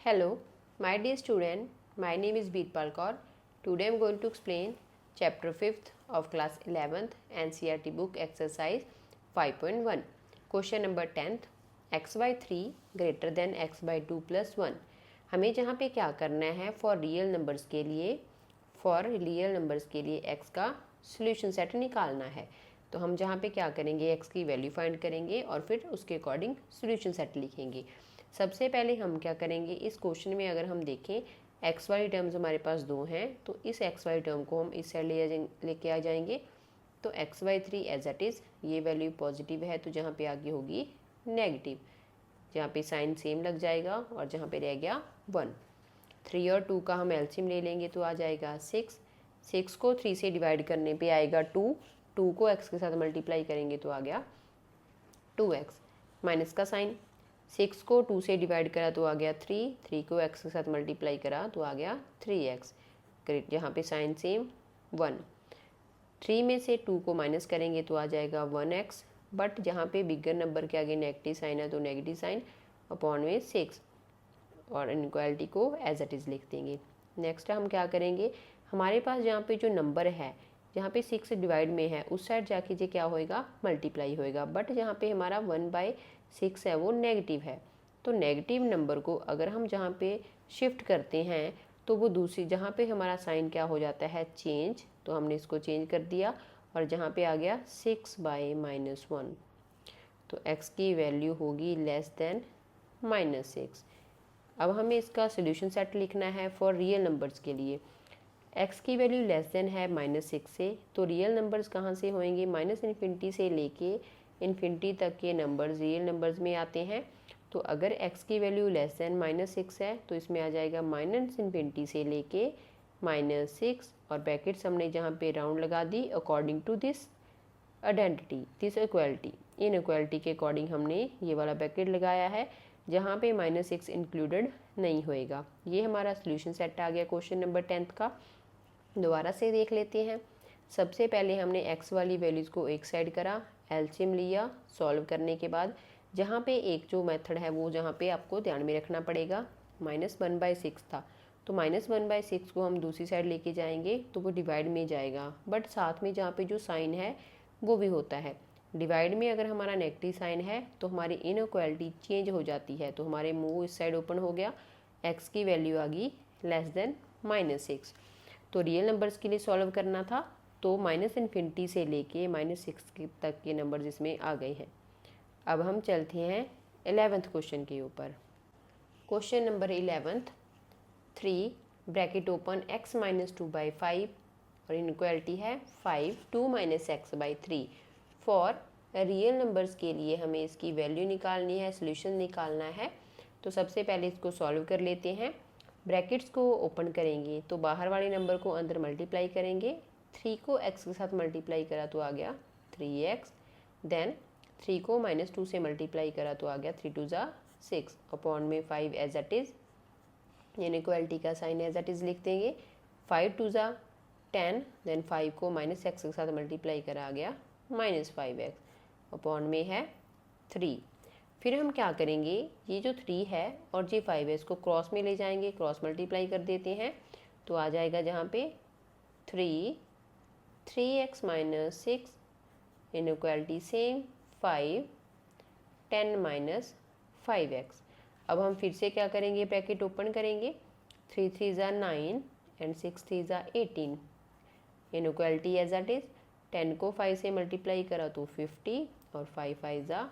Hello, my dear student. My name is Birpal Kaur. Today I am going to explain chapter 5th of class 11th NCERT book exercise 5.1. Question number 10th. x by 3 greater than x by 2 plus 1. हमें जहाँ पे क्या करना है for real numbers के लिए x का solution set निकालना है। तो हम जहाँ पे क्या करेंगे x की वैल्यू फाइंड करेंगे और फिर उसके अकॉर्डिंग सोल्यूशन सेट लिखेंगे। सबसे पहले हम क्या करेंगे, इस क्वेश्चन में अगर हम देखें एक्स वाई टर्म्स हमारे पास दो हैं, तो इस एक्स वाई टर्म को हम इस साइड लेके आ जाएंगे। तो x by 3 as it is, ये वैल्यू पॉजिटिव है तो जहाँ पे आगे होगी नेगेटिव, जहाँ पे साइन सेम लग जाएगा और जहाँ पे रह गया 1। 3 और 2 का हम एलसीएम ले लेंगे तो आ जाएगा 6। 6 को 3 से डिवाइड करने पे आएगा 2। 2 को x के साथ मल्टीप्लाई करेंगे तो आ गया 2x। माइनस का साइन, 6 को 2 से डिवाइड करा तो आ गया 3। 3 को x के साथ मल्टीप्लाई करा तो आ गया 3x। ग्रेट, जहाँ पे साइन सेम 1। 3 में से 2 को माइनस करेंगे तो आ जाएगा 1x, बट जहाँ पे बिगर नंबर के आगे नेगेटिव साइन है तो नेगेटिव साइन अपॉन में 6 और इनइक्वालिटी को एज इट इज़ लिख देंगे। नेक्स्ट हम क्या करेंगे, हमारे पास जहाँ पे जो नंबर है जहाँ पे 6 डिवाइड में है उस साइड जाके जो क्या होएगा मल्टीप्लाई होएगा, बट जहाँ पे हमारा 1/6 है वो नेगेटिव है। तो नेगेटिव नंबर को अगर हम जहाँ पे शिफ्ट करते हैं तो वो दूसरी जहाँ पे हमारा साइन क्या हो जाता है चेंज, तो हमने इसको चेंज कर दिया और जहाँ पे आ गया 6/-1। तो x की वैल्यू होगी लेस देन -6। अब हमें इसका सोल्यूशन सेट लिखना है फॉर रियल नंबर्स के लिए। x की वैल्यू लेस देन है -6 से, तो रियल नंबर्स कहाँ से होंगे, -इन्फिनिटी से लेके इन्फिनिटी तक के नंबर्स रियल नंबर्स में आते हैं। तो अगर x की वैल्यू लेस देन -6 है तो इसमें आ जाएगा -इन्फिनिटी से लेके -6 और ब्रैकेट्स हमने जहाँ पे राउंड लगा दी according to this identity, this equality. Inequality के अकॉर्डिंग हमने ये वाला ब्रैकेट लगाया है जहाँ पे -6 इंक्लूडेड नहीं होएगा। ये हमारा सोल्यूशन सेट आ गया क्वेश्चन नंबर 10 का। दोबारा से देख लेते हैं। सबसे पहले हमने x वाली वैल्यूज़ को एक साइड करा, एलसीएम लिया। सॉल्व करने के बाद जहाँ पे एक जो मेथड है वो जहाँ पे आपको ध्यान में रखना पड़ेगा, -1/6 था तो -1/6 को हम दूसरी साइड लेके जाएंगे तो वो डिवाइड में जाएगा, बट साथ में जहाँ पे जो साइन है वो भी होता है। डिवाइड में अगर हमारा नेगेटिव साइन है तो हमारी इनइक्वालिटी चेंज हो जाती है, तो हमारे मुंह इस साइड ओपन हो गया, x की वैल्यू आ गई लेस देन -6। तो रियल नंबर्स के लिए सॉल्व करना था तो -इन्फिनिटी से लेके -6 तक के नंबर्स इसमें आ गए हैं। अब हम चलते हैं 11th क्वेश्चन के ऊपर। Question number 11th, 3 bracket open x - 2/5 और इनइक्वालिटी है 5 2 - x/3। फॉर रियल नंबर्स के लिए हमें इसकी वैल्यू निकालनी है, सोल्यूशन निकालना है। तो सबसे पहले इसको सॉल्व कर लेते हैं। ब्रैकेट्स को ओपन करेंगे तो बाहर वाले नंबर को अंदर मल्टीप्लाई करेंगे। 3 को x के साथ मल्टीप्लाई करा तो आ गया 3x। देन 3 को -2 से मल्टीप्लाई करा तो आ गया 3 2 ज़ा 6 अपॉन में 5 एज इट इज़। इनइक्वालिटी का साइन एज इट इज़ लिख देंगे। 5 2 ज़ा 10, देन 5 को -x के साथ मल्टीप्लाई करा आ गया -5x अपॉन में है 3। फिर हम क्या करेंगे, ये जो 3 है और ये 5 है इसको क्रॉस में ले जाएंगे, क्रॉस मल्टीप्लाई कर देते हैं तो आ जाएगा जहाँ पे 3x - 6 इनइक्वालिटी सेम 5 10 - 5x। अब हम फिर से क्या करेंगे, ब्रैकेट ओपन करेंगे। 3 3 ज़ा 9 एंड 6 3 ज़ा 18। Inequality as it is. 10 को 5 से मल्टीप्लाई करा तो 50 और 5 5 ज़ा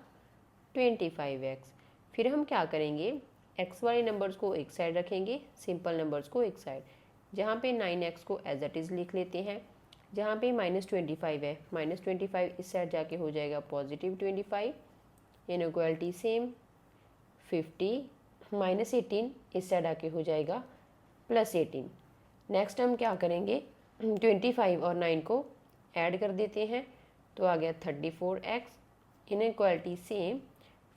25x। फिर हम क्या करेंगे, x वाले नंबर्स को एक साइड रखेंगे, सिंपल नंबर्स को एक साइड। जहाँ पे 9x को एज इट इज़ लिख लेते हैं। जहाँ पे -25 है, -25 इस साइड जाके हो जाएगा +25। इनइक्वालिटी सेम 50 -18 इस साइड आके हो जाएगा +18। नेक्स्ट हम क्या करेंगे, 25 और 9 को ऐड कर देते हैं तो आ गया 34x। इनइक्वालिटी सेम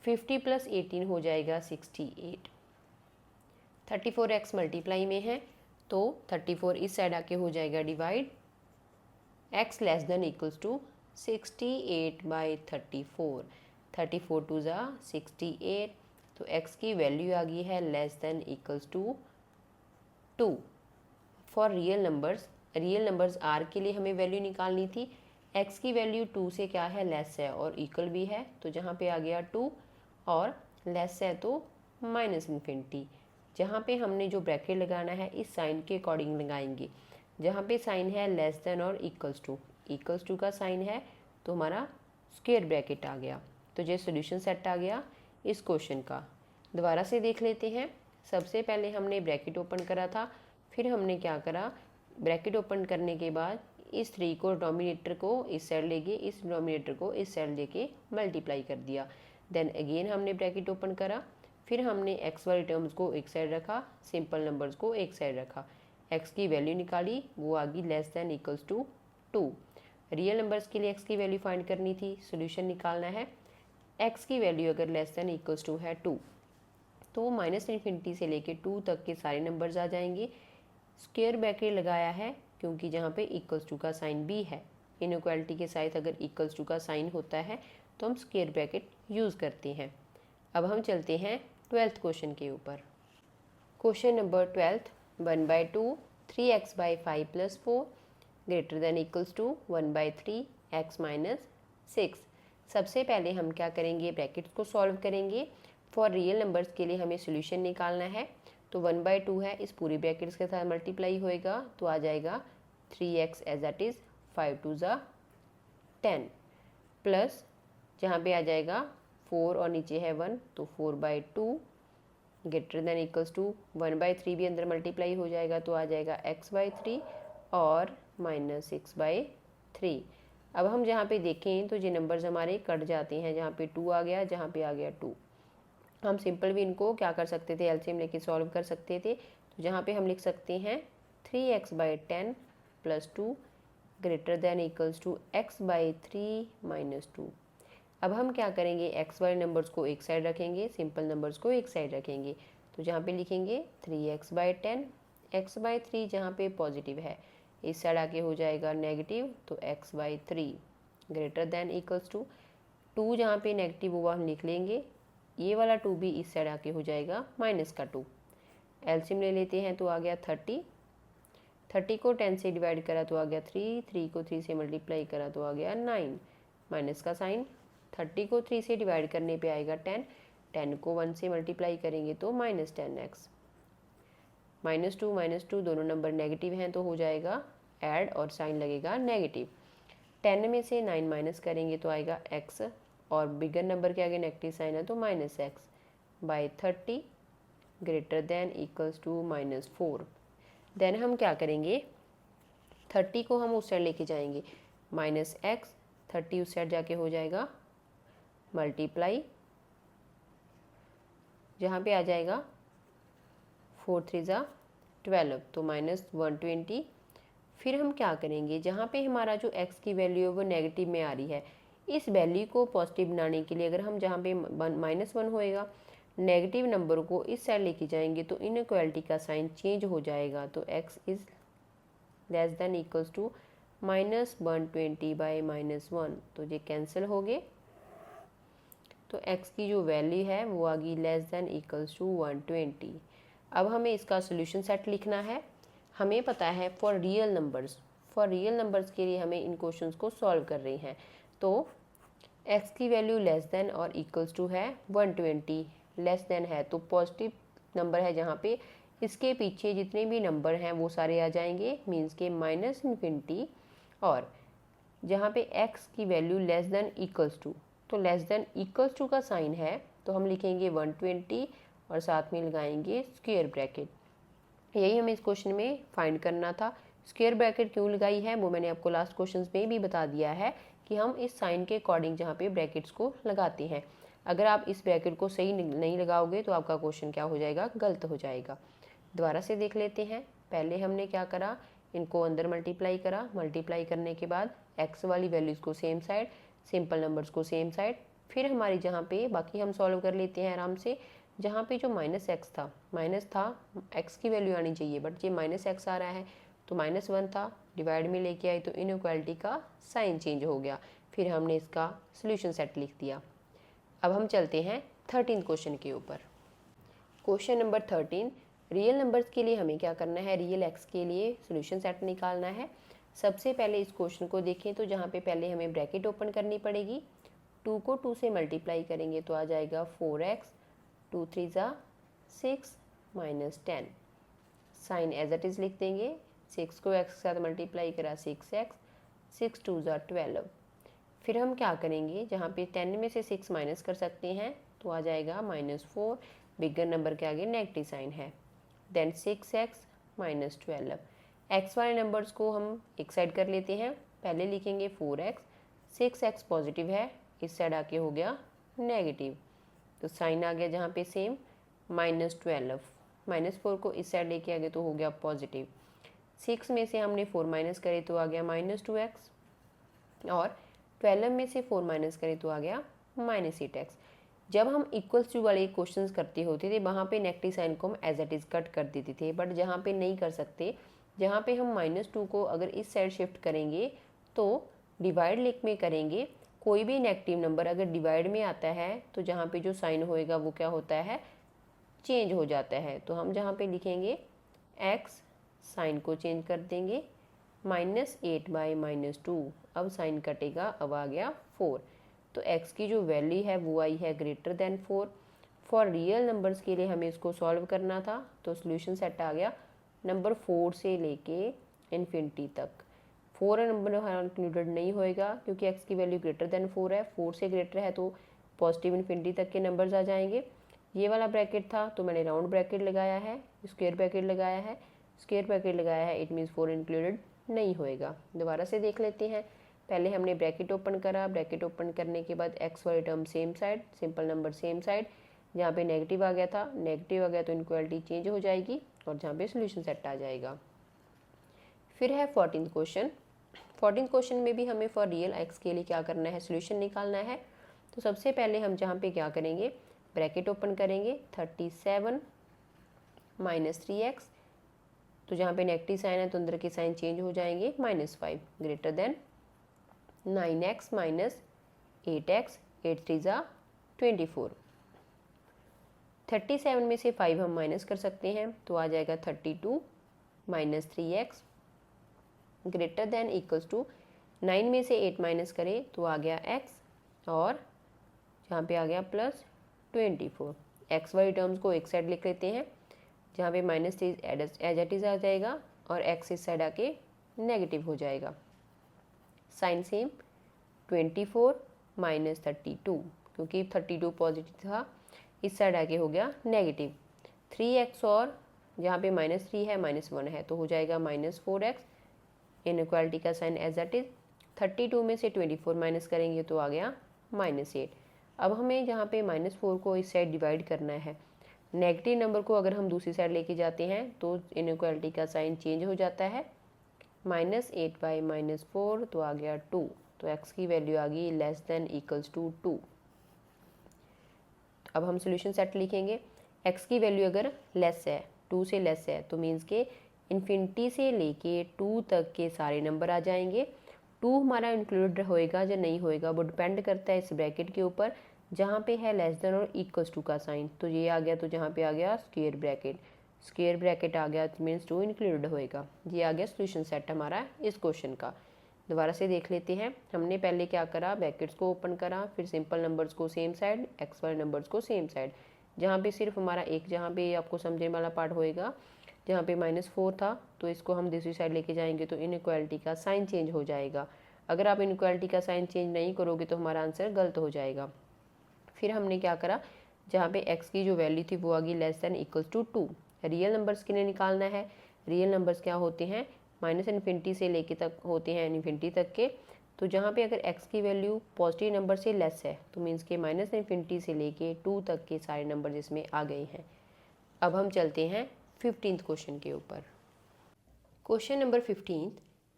50 + 18 हो जाएगा 68। 34x मल्टीप्लाई में है तो 34 इस साइड आके हो जाएगा divide, x less than equals to 68/34। 34 2 ज़ा 68, तो x की वैल्यू आ गई है less than equals to 2। For real numbers r के लिए हमें वैल्यू निकालनी थी। x की वैल्यू 2 से क्या है, लेस है और इक्वल भी है, तो जहाँ पे आ गया 2 और लेस है तो माइनस इन्फिनिटी। जहाँ पे हमने जो ब्रैकेट लगाना है इस साइन के अकॉर्डिंग लगाएंगे। जहाँ पे साइन है लेस देन और इक्वल्स टू का साइन है तो हमारा स्क्वायर ब्रैकेट आ गया। तो ये सॉल्यूशन सेट आ गया इस क्वेश्चन का। दोबारा से देख लेते हैं। सबसे पहले हमने ब्रैकेट ओपन करा था, फिर हमने क्या करा, ब्रैकेट ओपन करने के बाद इस 3 को डोमिनेटर को इस साइड लेके इस डोमिनेटर को इस साइड लेके मल्टीप्लाई कर दिया। देन अगेन हमने ब्रैकेट ओपन करा, फिर हमने एक्स वाली टर्म्स को एक साइड रखा, सिंपल नंबर्स को एक साइड रखा, एक्स की वैल्यू निकाली, वो आ गई less than equals to 2। Real numbers के लिए एक्स की वैल्यू फाइंड करनी थी, सोल्यूशन निकालना है। एक्स की वैल्यू अगर लेस देन इक्वल्स टू है 2 तो माइनस इन्फिनिटी से लेके 2 तक के सारे नंबर्स आ जाएंगे। स्क्वायर ब्रैकेट लगाया है क्योंकि जहाँ पे इक्वल्स टू का साइन भी है। इनइक्वालिटी के साथ अगर इक्वल्स टू का साइन होता है तो हम स्क्वायर ब्रैकेट यूज़ करते हैं। अब हम चलते हैं 12th क्वेश्चन के ऊपर। Question number 12, 1/2 3x/5 + 4 greater than equals to 1/3 x - 6। सबसे पहले हम क्या करेंगे, ब्रैकेट्स को सॉल्व करेंगे। फॉर रियल नंबर्स के लिए हमें सोल्यूशन निकालना है। तो 1/2 है, इस पूरी ब्रैकेट्स के साथ मल्टीप्लाई होएगा तो आ जाएगा 3x एज इट इज़, 5 2 ज़ा 10 प्लस जहाँ पे आ जाएगा 4 और नीचे है 1 तो 4/2 ग्रेटर देन इक्वल्स टू 1/3 भी अंदर मल्टीप्लाई हो जाएगा तो आ जाएगा x/3 और -6/3। अब हम जहाँ पे देखें तो ये नंबर्स हमारे कट जाते हैं, जहाँ पे 2 आ गया, जहाँ पे आ गया 2। हम सिंपल भी इनको क्या कर सकते थे, एलसीएम लेके सॉल्व कर सकते थे। तो जहाँ पे हम लिख सकते हैं 3x/10 + 2 greater than equals to x/3 - 2। अब हम क्या करेंगे, एक्स वाले नंबर्स को एक साइड रखेंगे, सिंपल नंबर्स को एक साइड रखेंगे। तो जहाँ पे लिखेंगे 3x/10, x/3 जहाँ पे पॉजिटिव है इस साइड आके हो जाएगा नेगेटिव, तो x/3 greater than equals to 2 जहाँ पे नेगेटिव हुआ हम लिख लेंगे, ये वाला 2 भी इस साइड आके हो जाएगा -2। एलसीएम ले लेते हैं तो आ गया 30 को 10 से डिवाइड करा तो आ गया 3 को 3 से मल्टीप्लाई करा तो आ गया 9, माइनस का साइन। 30 को 3 से डिवाइड करने पे आएगा 10 को 1 से मल्टीप्लाई करेंगे तो -10x। -2 दोनों नंबर नेगेटिव हैं तो हो जाएगा ऐड और साइन लगेगा नेगेटिव। 10 में से 9 माइनस करेंगे तो आएगा x और बिगर नंबर के आगे नेगेटिव साइन है तो -x/30 greater than equals to -4। Then हम क्या करेंगे, 30 को हम उस साइड लेके जाएंगे, -x, 30 उस साइड जाके हो जाएगा मल्टीप्लाई, जहाँ पे आ जाएगा 4 3 ज़ा 12 तो -120। फिर हम क्या करेंगे, जहाँ पे हमारा जो x की वैल्यू है वो नेगेटिव में आ रही है, इस वैल्यू को पॉजिटिव बनाने के लिए अगर हम जहाँ पे -1 होएगा नेगेटिव नंबर को इस साइड लेके जाएंगे तो इनइक्वालिटी का साइन चेंज हो जाएगा। तो x is less than equals to -120/-1, तो ये कैंसिल हो गए। तो x की जो वैल्यू है वो आ गई लेस देन इक्वल्स टू 120। अब हमें इसका सोल्यूशन सेट लिखना है। हमें पता है फॉर रियल नंबर्स के लिए हमें इन क्वेश्चंस को सॉल्व कर रहे हैं। तो x की वैल्यू लेस देन और इक्वल्स टू है 120, लेस देन है तो पॉजिटिव नंबर है, जहाँ पे इसके पीछे जितने भी नंबर हैं वो सारे आ जाएंगे, मीन्स के -इन्फिनिटी। और जहाँ पे x की value less than equals to, तो लेस देन इक्वल्स टू का साइन है तो हम लिखेंगे 120 और साथ में लगाएंगे स्क्वायर ब्रैकेट। यही हमें इस क्वेश्चन में फाइंड करना था। स्क्वायर ब्रैकेट क्यों लगाई है वो मैंने आपको लास्ट क्वेश्चन में भी बता दिया है कि हम इस साइन के अकॉर्डिंग जहाँ पे ब्रैकेट्स को लगाते हैं। अगर आप इस ब्रैकेट को सही नहीं लगाओगे तो आपका क्वेश्चन क्या हो जाएगा, गलत हो जाएगा। दोबारा से देख लेते हैं। पहले हमने क्या करा, इनको अंदर मल्टीप्लाई करा, मल्टीप्लाई करने के बाद एक्स वाली वैल्यूज़ को सेम साइड, सिंपल नंबर्स को सेम साइड। फिर हमारी जहाँ पे बाकी हम सॉल्व कर लेते हैं आराम से। जहाँ पे जो -x था, माइनस था, x की वैल्यू आनी चाहिए बट ये -x आ रहा है तो -1 था, डिवाइड में लेके आए तो इनइक्वालिटी का साइन चेंज हो गया। फिर हमने इसका सोल्यूशन सेट लिख दिया। अब हम चलते हैं 13 क्वेश्चन के ऊपर। क्वेश्चन नंबर 13, रियल नंबर्स के लिए हमें क्या करना है, रियल एक्स के लिए सॉल्यूशन सेट निकालना है। सबसे पहले इस क्वेश्चन को देखें तो जहाँ पे पहले हमें ब्रैकेट ओपन करनी पड़ेगी। 2 को 2 से मल्टीप्लाई करेंगे तो आ जाएगा 4x, 2 3 ज़ा 6 minus 10। Sign as it is लिख देंगे। 6 को x के साथ मल्टीप्लाई करा 6x, 6 2 ज़ा 12। फिर हम क्या करेंगे, जहाँ पे 10 में से 6 माइनस कर सकते हैं तो आ जाएगा -4, बिगर नंबर के आगे नेगेटिव साइन है। Then 6x minus 12। एक्स वाले नंबर्स को हम एक साइड कर लेते हैं। पहले लिखेंगे 4x, 6x पॉजिटिव है, इस साइड आके हो गया नेगेटिव, तो साइन आ गया जहाँ पे सेम -12। -4 को इस साइड लेके आगे तो हो गया पॉजिटिव। 6 में से हमने 4 माइनस करे तो आ गया -2x, और 12 में से 4 माइनस करें तो आ गया -8x। जब हम इक्वल्स टू वाले क्वेश्चंस करते होते थे वहाँ पे नेगेटिव साइन को हम एज इट इज़ कट कर देते थे, बट जहाँ पे नहीं कर सकते, जहाँ पे हम -2 को अगर इस साइड शिफ्ट करेंगे तो डिवाइड लिख में करेंगे। कोई भी नेगेटिव नंबर अगर डिवाइड में आता है तो जहाँ पे जो साइन होएगा वो क्या होता है, चेंज हो जाता है। तो हम जहाँ पे लिखेंगे x, साइन को चेंज कर देंगे, -8/-2। अब साइन कटेगा, अब आ गया 4। तो x की जो वैल्यू है वो आई है greater than 4। For real numbers के लिए हमें इसको सॉल्व करना था, तो सोल्यूशन सेट आ गया नंबर 4 से लेके इन्फिनिटी तक। 4 नंबर इंक्लूडेड नहीं होएगा क्योंकि x की वैल्यू ग्रेटर देन 4 है। 4 से ग्रेटर है तो पॉजिटिव इन्फिनिटी तक के नंबर्स आ जाएंगे। ये वाला ब्रैकेट था तो मैंने राउंड ब्रैकेट लगाया है, स्क्वायर ब्रैकेट लगाया है, स्क्वायर ब्रैकेट लगाया है, इट मीन्स 4 इंक्लूडेड नहीं होएगा। दोबारा से देख लेते हैं। पहले हमने ब्रैकेट ओपन करा, ब्रैकेट ओपन करने के बाद एक्स वाली term same side, simple number same side. जहाँ पे नेगेटिव आ गया था, नेगेटिव आ गया तो इनक्वालिटी चेंज हो जाएगी और जहाँ पे सोल्यूशन सेट आ जाएगा। फिर है 14th क्वेश्चन। 14th क्वेश्चन में भी हमें फॉर रियल एक्स के लिए क्या करना है, सोल्यूशन निकालना है। तो सबसे पहले हम जहाँ पे क्या करेंगे, ब्रैकेट ओपन करेंगे 37 माइनस 3x, तो जहाँ पे नेगेटिव साइन है तो अंदर के साइन चेंज हो जाएंगे, -5 greater than 9x minus 8x, 8 3 ज़ा 24। 37 में से 5 हम माइनस कर सकते हैं तो आ जाएगा 32 minus 3x greater than equals to 9 में से 8 माइनस करें तो आ गया x, और जहाँ पे आ गया +24। एक्स वाली टर्म्स को एक साइड लिख लेते हैं, जहाँ पे -3 एज इट इज़ आ जाएगा और x इस साइड आके नेगेटिव हो जाएगा। साइन सेम 24 माइनस 32, क्योंकि 32 पॉजिटिव था, इस साइड आके हो गया नेगेटिव। 3x और जहाँ पे -3 है -1 है तो हो जाएगा -4x। इनइक्वालिटी का साइन एज इट इज़। 32 में से 24 माइनस करेंगे तो आ गया -8। अब हमें जहाँ पे -4 को इस साइड डिवाइड करना है। नेगेटिव नंबर को अगर हम दूसरी साइड लेके जाते हैं तो इनइक्वालिटी का साइन चेंज हो जाता है, -8/-4 तो आ गया 2। तो x की वैल्यू आ गई लेस देन इक्वल्स टू 2। अब हम सॉल्यूशन सेट लिखेंगे। x की वैल्यू अगर लेस है, 2 से लेस है, तो मीन्स के इन्फिनिटी से लेके 2 तक के सारे नंबर आ जाएंगे। 2 हमारा इंक्लूड होएगा या नहीं होएगा वो डिपेंड करता है इस ब्रैकेट के ऊपर, जहाँ पे है लेस देन और इक्वल्स टू का साइन। तो ये आ गया, तो जहाँ पे आ गया स्क्वायर ब्रैकेट, स्क्वायर ब्रैकेट आ गया मीन्स 2 इंक्लूडेड होएगा। ये आ गया सॉल्यूशन सेट हमारा इस क्वेश्चन का। दोबारा से देख लेते हैं। हमने पहले क्या करा, ब्रैकेट्स को ओपन करा, फिर सिंपल नंबर्स को सेम साइड, एक्स वाले नंबर्स को सेम साइड। जहाँ पे सिर्फ हमारा एक, जहाँ पे आपको समझने वाला पार्ट होएगा, जहाँ पे -4 था तो इसको हम दूसरी साइड लेके जाएंगे तो इनइक्वालिटी का साइन चेंज हो जाएगा। अगर आप इनइक्वालिटी का साइन चेंज नहीं करोगे तो हमारा आंसर गलत हो जाएगा। फिर हमने क्या करा, जहाँ पे x की जो वैल्यू थी वो आ गई less than equals to 2। Real numbers के लिए निकालना है। रियल नंबर्स क्या होते हैं, -इन्फिनिटी से लेके तक होते हैं इन्फिनिटी तक के। तो जहाँ पे अगर x की वैल्यू पॉजिटिव नंबर से लेस है तो मीन्स के -इन्फिनिटी से लेके 2 तक के सारे नंबर जिसमें आ गए हैं। अब हम चलते हैं 15th क्वेश्चन के ऊपर। क्वेश्चन नंबर 15,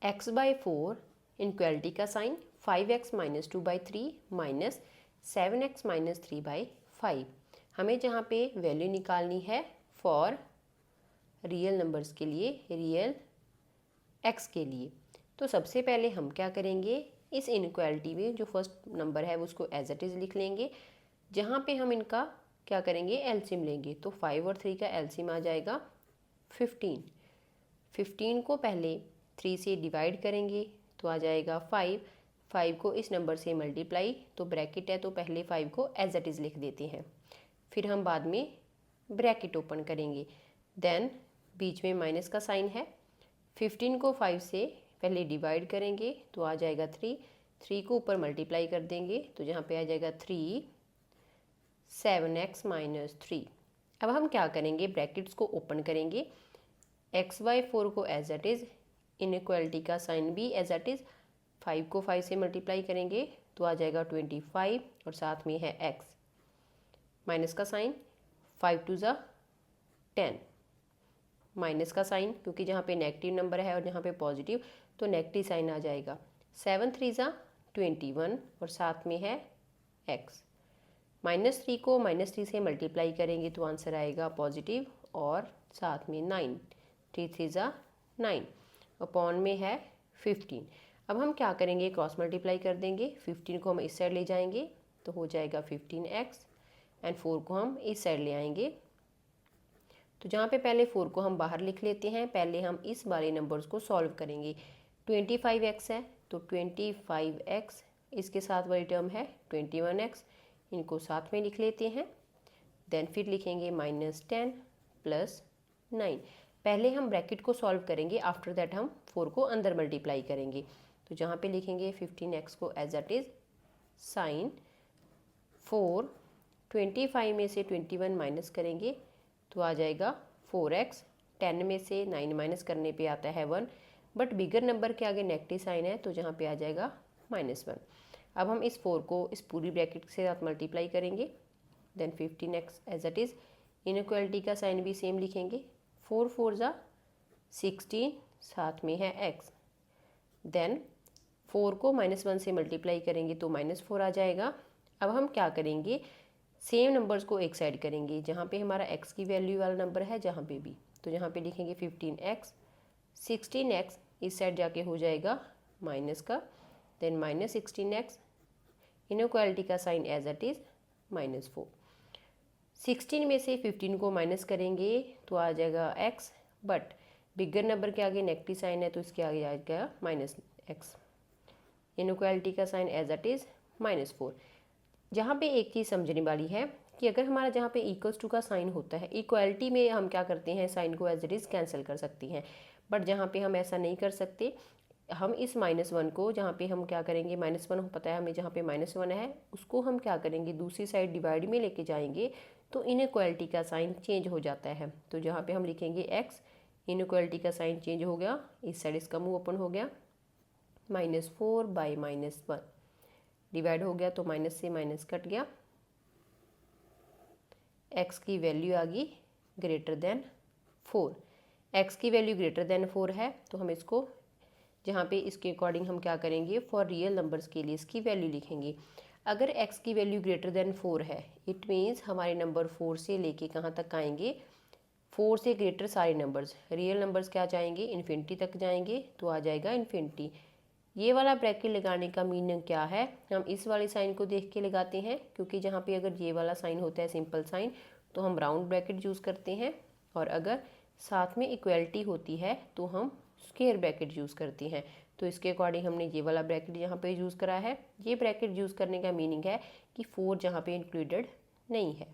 x/4 इनक्वालिटी का साइन 5x - 2/3 माइनस 7x - 3/5। हमें जहाँ पे वैल्यू निकालनी है फॉर रियल नंबर्स के लिए, रियल x के लिए। तो सबसे पहले हम क्या करेंगे, इस इनक्वालिटी में जो फर्स्ट नंबर है उसको एज इट इज़ लिख लेंगे। जहाँ पे हम इनका क्या करेंगे, एलसीएम लेंगे। तो 5 और 3 का एलसीएम आ जाएगा 15। 15 को पहले 3 से डिवाइड करेंगे तो आ जाएगा 5। 5 को इस नंबर से मल्टीप्लाई, तो ब्रैकेट है तो पहले 5 को एज इट इज़ लिख देते हैं, फिर हम बाद में ब्रैकेट ओपन करेंगे। देन बीच में माइनस का साइन है। 15 को 5 से पहले डिवाइड करेंगे तो आ जाएगा 3। 3 को ऊपर मल्टीप्लाई कर देंगे तो जहाँ पे आ जाएगा 3 7x माइनस 3। अब हम क्या करेंगे, ब्रैकेट्स को ओपन करेंगे, x/4 को एज इट इज़, इनइक्वालिटी का साइन भी एज इट इज़। 5 को 5 से मल्टीप्लाई करेंगे तो आ जाएगा 25 और साथ में है x, माइनस का साइन, 5 2 ज़ा 10, माइनस का साइन क्योंकि जहाँ पे नेगेटिव नंबर है और जहाँ पे पॉजिटिव तो नेगेटिव साइन आ जाएगा। 7 3 ज़ा 21 और साथ में है x। -3 को -3 से मल्टीप्लाई करेंगे तो आंसर आएगा पॉजिटिव और साथ में 9। 3 3 ज़ा 9 अपॉन में है 15। अब हम क्या करेंगे, क्रॉस मल्टीप्लाई कर देंगे। 15 को हम इस साइड ले जाएंगे तो हो जाएगा 15x एंड 4 को हम इस साइड ले आएंगे। तो जहाँ पे पहले 4 को हम बाहर लिख लेते हैं, पहले हम इस वाले नंबर्स को सॉल्व करेंगे। 25x है तो 25x, इसके साथ वाली टर्म है 21x, इनको साथ में लिख लेते हैं। देन फिर लिखेंगे -10 + 9। पहले हम ब्रैकेट को सॉल्व करेंगे, आफ्टर दैट हम 4 को अंदर मल्टीप्लाई करेंगे। तो जहाँ पे लिखेंगे 15x को एज इट इज़, साइन 4, 25 में से 21 माइनस करेंगे तो आ जाएगा 4x। 10 में से 9 माइनस करने पे आता है 1, बट बिगर नंबर के आगे नेगेटिव साइन है तो जहाँ पे आ जाएगा -1। अब हम इस 4 को इस पूरी ब्रैकेट के साथ मल्टीप्लाई करेंगे। Then 15x as it is, inequality का साइन भी सेम लिखेंगे। 4 4 ज़ा 16, साथ में है x। देन 4 को -1 से मल्टीप्लाई करेंगे तो -4 आ जाएगा। अब हम क्या करेंगे, सेम नंबर्स को एक साइड करेंगे, जहाँ पे हमारा x की वैल्यू वाला नंबर है जहाँ पे भी, तो जहाँ पे लिखेंगे 15x। 16x इस साइड जाके हो जाएगा माइनस का, देन -16x, इनइक्वालिटी का साइन एज इट इज़ -4। 16 में से 15 को माइनस करेंगे तो आ जाएगा x, बट बिगर नंबर के आगे नेगेटिव साइन है तो इसके आगे आ जाएगा -x, इनइक्वालिटी का साइन एज इट इज़ -4। जहाँ पे एक चीज़ समझने वाली है कि अगर हमारा जहाँ पे इक्वल्स टू का साइन होता है, इक्वालिटी में हम क्या करते हैं, साइन को एज इट इज़ कैंसिल कर सकते हैं, बट जहाँ पे हम ऐसा नहीं कर सकते, हम इस -1 को जहाँ पे हम क्या करेंगे, -1 पता है हमें, जहाँ पे -1 है उसको हम क्या करेंगे, दूसरी साइड डिवाइड में लेके जाएंगे तो इनइक्वालिटी का साइन चेंज हो जाता है। तो जहाँ पे हम लिखेंगे x, इनइक्वालिटी का साइन चेंज हो गया, इस साइड इसका मुँह ओपन हो गया, -4/-1 डिवाइड हो गया तो माइनस से माइनस कट गया, x की वैल्यू आ गई ग्रेटर देन 4। x की वैल्यू ग्रेटर देन 4 है तो हम इसको जहाँ पे इसके अकॉर्डिंग हम क्या करेंगे, फॉर रियल नंबर्स के लिए इसकी वैल्यू लिखेंगे। अगर x की वैल्यू ग्रेटर देन 4 है, इट मीन्स हमारे नंबर 4 से लेके कहाँ तक आएंगे, 4 से ग्रेटर सारे नंबर्स, रियल नंबर्स क्या जाएंगे, इन्फिनिटी तक जाएंगे, तो आ जाएगा इन्फिनिटी। ये वाला ब्रैकेट लगाने का मीनिंग क्या है, हम इस वाले साइन को देख के लगाते हैं, क्योंकि जहाँ पे अगर ये वाला साइन होता है सिंपल साइन तो हम राउंड ब्रैकेट यूज़ करते हैं, और अगर साथ में इक्वलिटी होती है तो हम स्क्वायर ब्रैकेट यूज़ करते हैं। तो इसके अकॉर्डिंग हमने ये वाला ब्रैकेट यहाँ पे यूज़ करा है। ये ब्रैकेट यूज़ करने का मीनिंग है कि 4 जहाँ पे इंक्लूडेड नहीं है।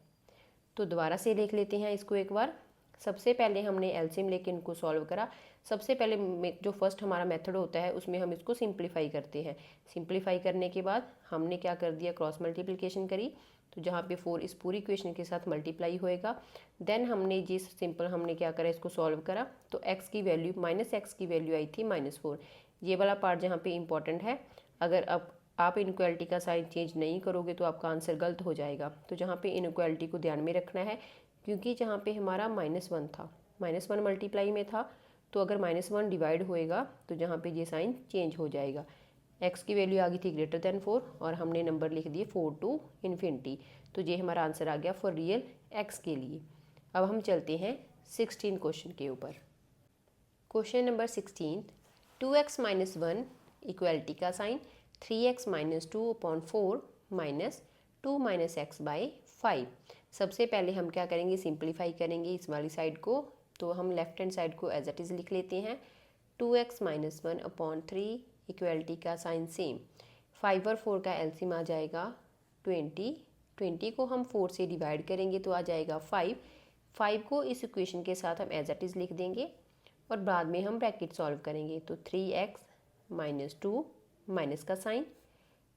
तो दोबारा से लिख लेते हैं इसको एक बार। सबसे पहले हमने एलसीएम लेके इनको सॉल्व करा। सबसे पहले जो फर्स्ट हमारा मेथड होता है उसमें हम इसको सिंप्लीफाई करते हैं। सिंप्लीफाई करने के बाद हमने क्या कर दिया, क्रॉस मल्टीप्लिकेशन करी, तो जहाँ पे 4 इस पूरी इक्वेशन के साथ मल्टीप्लाई होएगा। देन हमने जिस सिंपल हमने क्या करा, इसको सॉल्व करा, तो x की वैल्यू -x की वैल्यू आई थी -4। ये वाला पार्ट जहाँ पे इंपॉर्टेंट है, अगर अब आप इनइक्वालिटी का साइन चेंज नहीं करोगे तो आपका आंसर गलत हो जाएगा। तो जहाँ पे इनइक्वालिटी को ध्यान में रखना है, क्योंकि जहाँ पे हमारा -1 था, -1 मल्टीप्लाई में था, तो अगर -1 डिवाइड होएगा तो जहाँ पे ये साइन चेंज हो जाएगा। x की वैल्यू आ गई थी ग्रेटर देन 4 और हमने नंबर लिख दिए 4 to इन्फिनिटी। तो ये हमारा आंसर आ गया फॉर रियल x के लिए। अब हम चलते हैं 16 क्वेश्चन के ऊपर। क्वेश्चन नंबर 16, 2x - 1 इक्वलिटी का sign 3x - 2/4 - 2 minus x by 5। सबसे पहले हम क्या करेंगे, सिंप्लीफाई करेंगे इस वाली साइड को, तो हम लेफ्ट हैंड साइड को एज इट इज़ लिख लेते हैं। 2x माइनस 1 अपॉन 3 इक्वलिटी का साइन सेम। 5 और 4 का एलसीएम आ जाएगा 20। 20 को हम 4 से डिवाइड करेंगे तो आ जाएगा 5। 5 को इस इक्वेशन के साथ हम एज इट इज़ लिख देंगे और बाद में हम ब्रैकेट सॉल्व करेंगे। तो 3x माइनस 2 माइनस का साइन,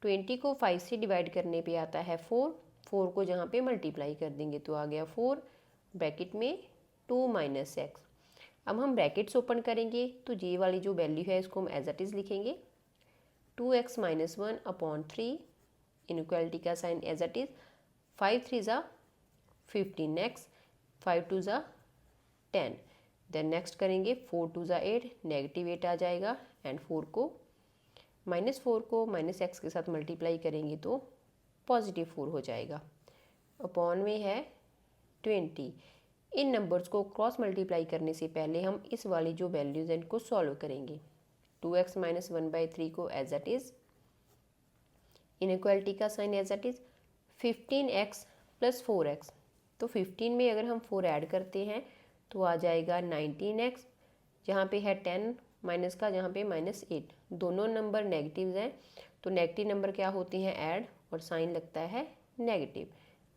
20 को 5 से डिवाइड करने पे आता है 4। 4 को जहाँ पे मल्टीप्लाई कर देंगे तो आ गया 4 ब्रैकेट में 2 माइनस एक्स। अब हम ब्रैकेट्स ओपन करेंगे तो ये वाली जो वैल्यू है इसको हम एज इट इज़ लिखेंगे 2x माइनस 1 अपॉन 3 इनइक्वालिटी का साइन एज इट इज़। 5 3 ज़ा 15x, 5 2 ज़ा 10। देन नेक्स्ट करेंगे 4 2 ज़ा 8, नेगेटिव 8 आ जाएगा एंड 4 को माइनस एक्स के साथ मल्टीप्लाई करेंगे तो पॉजिटिव 4 हो जाएगा। अपॉन में है 20। इन नंबर्स को क्रॉस मल्टीप्लाई करने से पहले हम इस वाली जो वैल्यूज हैं इनको सॉल्व करेंगे। 2x माइनस 1/3 को एज इट इज़, इनइक्वालिटी का sign as it is. 15x plus 4x, तो 15 में अगर हम 4 ऐड करते हैं तो आ जाएगा 19x, जहाँ पे है 10 माइनस का, जहाँ पे -8। दोनों नंबर नेगेटिव्स हैं तो नेगेटिव नंबर क्या होते हैं, ऐड, और साइन लगता है नेगेटिव।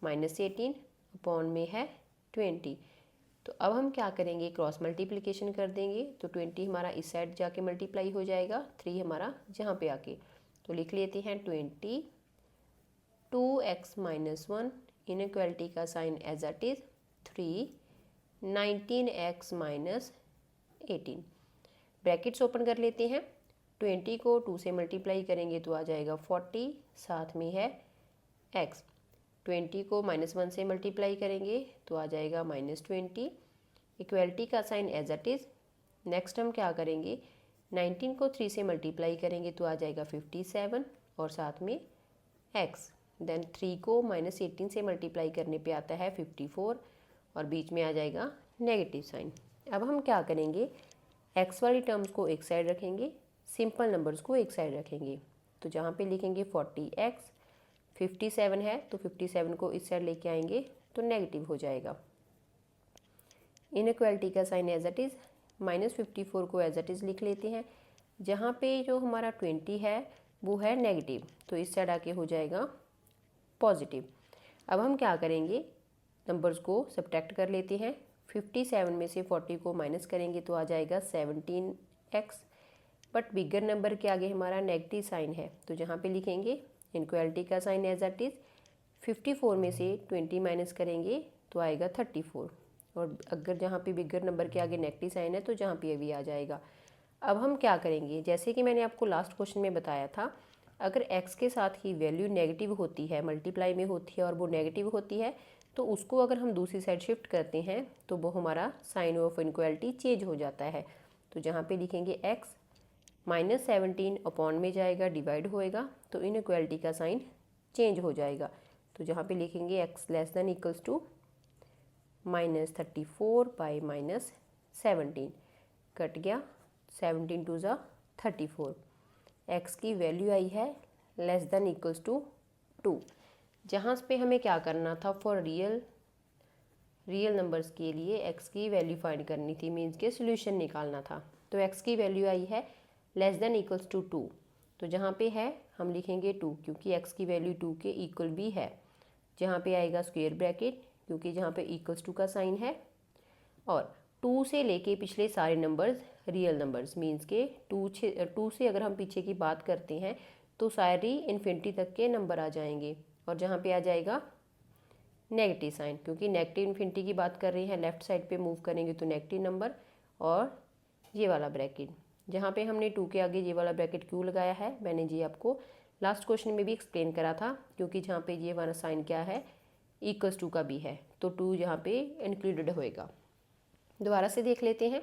-18 अपॉन में है 20। तो अब हम क्या करेंगे, क्रॉस मल्टीप्लिकेशन कर देंगे तो 20 हमारा इस साइड जाके मल्टीप्लाई हो जाएगा, 3 हमारा जहाँ पे आके, तो लिख लेते हैं 20 2x माइनस 1 इनइक्वालिटी का sign as it is 3 19x minus 18। Brackets open कर लेते हैं। 20 को 2 से मल्टीप्लाई करेंगे तो आ जाएगा 40, साथ में है x। 20 को -1 से मल्टीप्लाई करेंगे तो आ जाएगा -20, इक्वलिटी का sign as it is. Next हम क्या करेंगे, 19 को 3 से मल्टीप्लाई करेंगे तो आ जाएगा 57 और साथ में x। देन 3 को -18 से मल्टीप्लाई करने पे आता है 54 और बीच में आ जाएगा नेगेटिव साइन। अब हम क्या करेंगे, x वाली टर्म्स को एक साइड रखेंगे, सिंपल नंबर्स को एक साइड रखेंगे। तो जहाँ पे लिखेंगे 40x, 57 है तो 57 को इस साइड लेके आएंगे तो नेगेटिव हो जाएगा। इनइक्वालिटी का साइन एज इट इज़, -54 को एज इट इज़ लिख लेते हैं। जहाँ पे जो हमारा 20 है वो है नेगेटिव तो इस साइड आके हो जाएगा पॉजिटिव। अब हम क्या करेंगे, नंबर्स को सब्ट्रैक्ट कर लेते हैं। 57 में से 40 को माइनस करेंगे तो आ जाएगा 17x, बट बिगर नंबर के आगे हमारा नेगेटिव साइन है तो जहाँ पे लिखेंगे इनइक्वालिटी का साइन एज इट इज़। 54 में से 20 माइनस करेंगे तो आएगा 34, और अगर जहाँ पे बिगर नंबर के आगे नेगेटिव साइन है तो जहाँ पे भी आ जाएगा। अब हम क्या करेंगे, जैसे कि मैंने आपको लास्ट क्वेश्चन में बताया था, अगर x के साथ ही वैल्यू नेगेटिव होती है, मल्टीप्लाई में होती है और वो नेगेटिव होती है, तो उसको अगर हम दूसरी साइड शिफ्ट करते हैं तो वो हमारा साइन ऑफ इनइक्वालिटी चेंज हो जाता है। तो जहाँ पे लिखेंगे x, -17 अपॉन में जाएगा, डिवाइड होएगा तो इनइक्वालिटी का साइन चेंज हो जाएगा। तो जहाँ पे लिखेंगे x less than equals to -34 by -17, cut गया, 17 2 ज़ा 34। x की वैल्यू आई है लेस देन इक्वल्स टू 2। जहाँ पे हमें क्या करना था, फॉर रियल नंबर्स के लिए x की वैल्यू फाइंड करनी थी, मीन्स के सोल्यूशन निकालना था। तो x की वैल्यू आई है लेस देन इक्वल्स टू 2, तो जहाँ पे है हम लिखेंगे 2 क्योंकि x की वैल्यू 2 के इक्वल भी है। जहाँ पे आएगा स्क्वायर ब्रैकेट क्योंकि जहाँ पे इक्वल्स टू का साइन है, और 2 से लेके पिछले सारे नंबर्स रियल नंबर्स, मीन्स के 2 से अगर हम पीछे की बात करते हैं तो सारी इन्फिनिटी तक के नंबर आ जाएंगे, और जहाँ पे आ जाएगा नेगेटिव साइन क्योंकि नेगेटिव इन्फिनिटी की बात कर रहे हैं, लेफ्ट साइड पे मूव करेंगे तो नेगेटिव नंबर, और ये वाला ब्रैकेट जहाँ पे हमने 2 के आगे ये वाला ब्रैकेट क्यों लगाया है मैंने जी आपको लास्ट क्वेश्चन में भी एक्सप्लेन करा था, क्योंकि जहाँ पे ये वाला साइन क्या है, इक्वल्स टू का भी है, तो 2 यहाँ पे इंक्लूडेड होएगा। दोबारा से देख लेते हैं।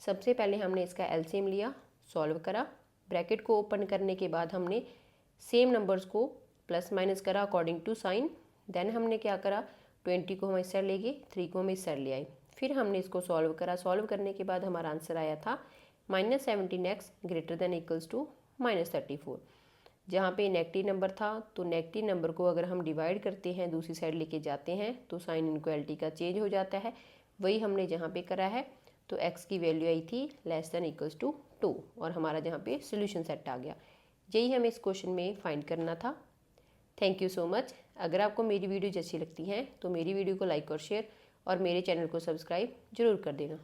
सबसे पहले हमने इसका एलसीएम लिया, सॉल्व करा, ब्रैकेट को ओपन करने के बाद हमने सेम नंबर्स को प्लस माइनस करा अकॉर्डिंग टू साइन। देन हमने क्या करा, 20 को हम इस साइड ले गए, 3 को हम इस साइड ले आए, फिर हमने इसको सॉल्व करा। सॉल्व करने के बाद हमारा आंसर आया था -17x greater than equals to -34। जहाँ पे नेगेटिव नंबर था तो नेगेटिव नंबर को अगर हम डिवाइड करते हैं दूसरी साइड लेके जाते हैं तो साइन इनक्वालिटी का चेंज हो जाता है। वही हमने जहाँ पे करा है। तो x की वैल्यू आई थी लेस देन इक्वल्स टू 2 और हमारा जहाँ पे सोल्यूशन सेट आ गया। यही हमें इस क्वेश्चन में फाइंड करना था। Thank you so much. अगर आपको मेरी वीडियोज अच्छी लगती हैं तो मेरी वीडियो को लाइक और शेयर और मेरे चैनल को सब्सक्राइब जरूर कर देना।